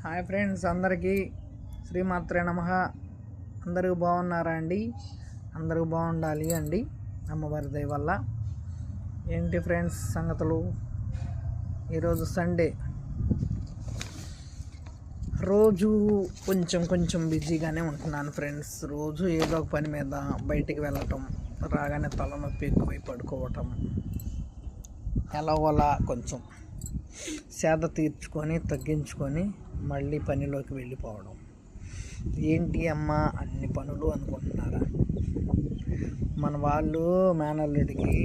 Hi friends, అందరికీ శ్రీమాత్రే నమః. అందరూ బాగున్నారా అండి? అందరూ బాగుండాలి అండి అమ్మవారి దయ వల్ల. ఏంటి ఫ్రెండ్స్ సంగతులు? ఈరోజు సండే. రోజు కొంచెం బిజీగానే ఉంటున్నాను ఫ్రెండ్స్. రోజు ఏదో ఒక పని మీద బయటికి వెళ్ళటం, రాగానే తలనొప్పి ఎక్కువై పడుకోవటం, ఎలాగోలా కొంచెం సేద తీర్చుకొని తగ్గించుకొని మళ్ళీ పనిలోకి వెళ్ళిపోవడం. ఏంటి అమ్మ అన్ని పనులు అనుకుంటున్నారా? మన వాళ్ళు మేనల్లుడికి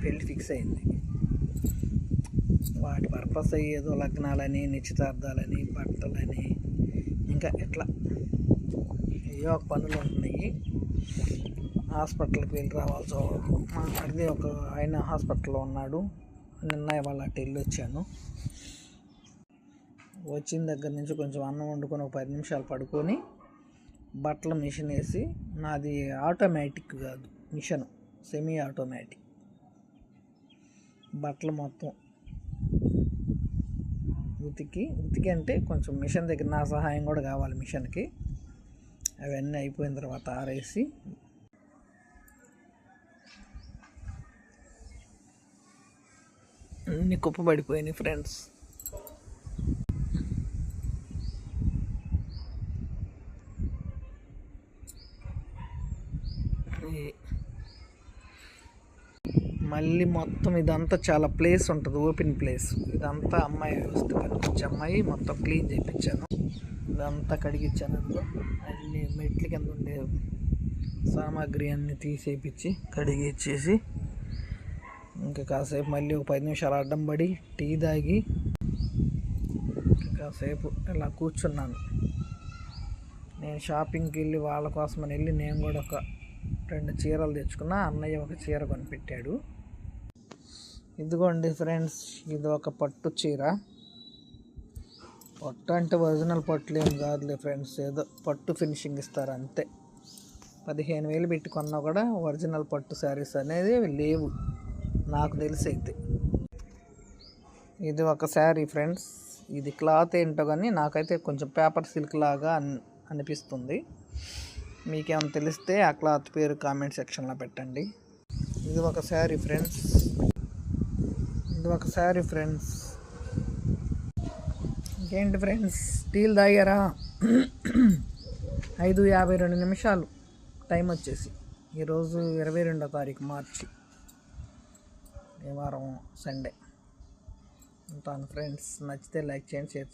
పెళ్ళి ఫిక్స్ అయింది. వాటి పర్పస్ ఏదో లగ్నాలని, నిశ్చితార్థాలని, బట్టలని, ఇంకా ఇట్లా ఏవో ఒక పనులు ఉంటున్నాయి. హాస్పిటల్కి వెళ్ళి రావాల్సి అది ఒక ఆయన హాస్పిటల్లో ఉన్నాడు. నిన్న ఇవాళ అటు వెళ్ళి వచ్చాను. వచ్చిన దగ్గర నుంచి కొంచెం అన్నం వండుకొని ఒక 10 నిమిషాలు పడుకొని బట్టల మిషన్ వేసి, నాది ఆటోమేటిక్ కాదు మిషన్, సెమీ ఆటోమేటిక్. బట్టలు మొత్తం ఉతికి అంటే కొంచెం మిషన్ దగ్గర నా సహాయం కూడా కావాలి మిషన్కి. అవన్నీ అయిపోయిన తర్వాత ఆరేసి అన్ని కుప్పబడిపోయినాయి ఫ్రెండ్స్. మళ్ళీ మొత్తం ఇదంతా చాలా ప్లేస్ ఉంటుంది, ఓపెన్ ప్లేస్. ఇదంతా అమ్మాయి వస్తే పనికొచ్చే అమ్మాయి మొత్తం క్లీన్ చేయించాను. ఇదంతా కడిగించాను. అన్ని మెట్ల కింద ఉండే సామాగ్రి అన్నీ తీసేపించి కడిగిచ్చేసి ఇంకా కాసేపు మళ్ళీ ఒక 10 నిమిషాలు అడ్డం పడి టీ తాగి కాసేపు ఇలా కూర్చున్నాను. నేను షాపింగ్కి వెళ్ళి వాళ్ళ కోసమని వెళ్ళి నేను కూడా ఒక 2 చీరలు తెచ్చుకున్నా. అన్నయ్య ఒక చీర కొనిపెట్టాడు. ఇదిగోండి ఫ్రెండ్స్, ఇది ఒక పట్టు చీర. పట్టు అంటే ఒరిజినల్ పట్టులు ఏం కాదులే ఫ్రెండ్స్, ఏదో పట్టు ఫినిషింగ్ ఇస్తారు అంతే. 15,000 పెట్టి కొన్నా కూడా ఒరిజినల్ పట్టు శారీస్ అనేది లేవు నాకు తెలిసి అయితే. ఇది ఒక శారీ ఫ్రెండ్స్. ఇది క్లాత్ ఏంటో కానీ నాకైతే కొంచెం పేపర్ సిల్క్ లాగా అనిపిస్తుంది. మీకేమైనా తెలిస్తే ఆ క్లాత్ పేరు కామెంట్ సెక్షన్లో పెట్టండి. ఇది ఒక శారీ ఫ్రెండ్స్. ఇంకేంటి ఫ్రెండ్స్, టీలు తాగారా? 5:52 నిమిషాలు టైం వచ్చేసి. ఈరోజు 22వ తారీఖు మార్చి, ఈ వారం సండే. ఉంటాను ఫ్రెండ్స్. నచ్చితే లైక్ చేయండి, షేర్ చేయండి.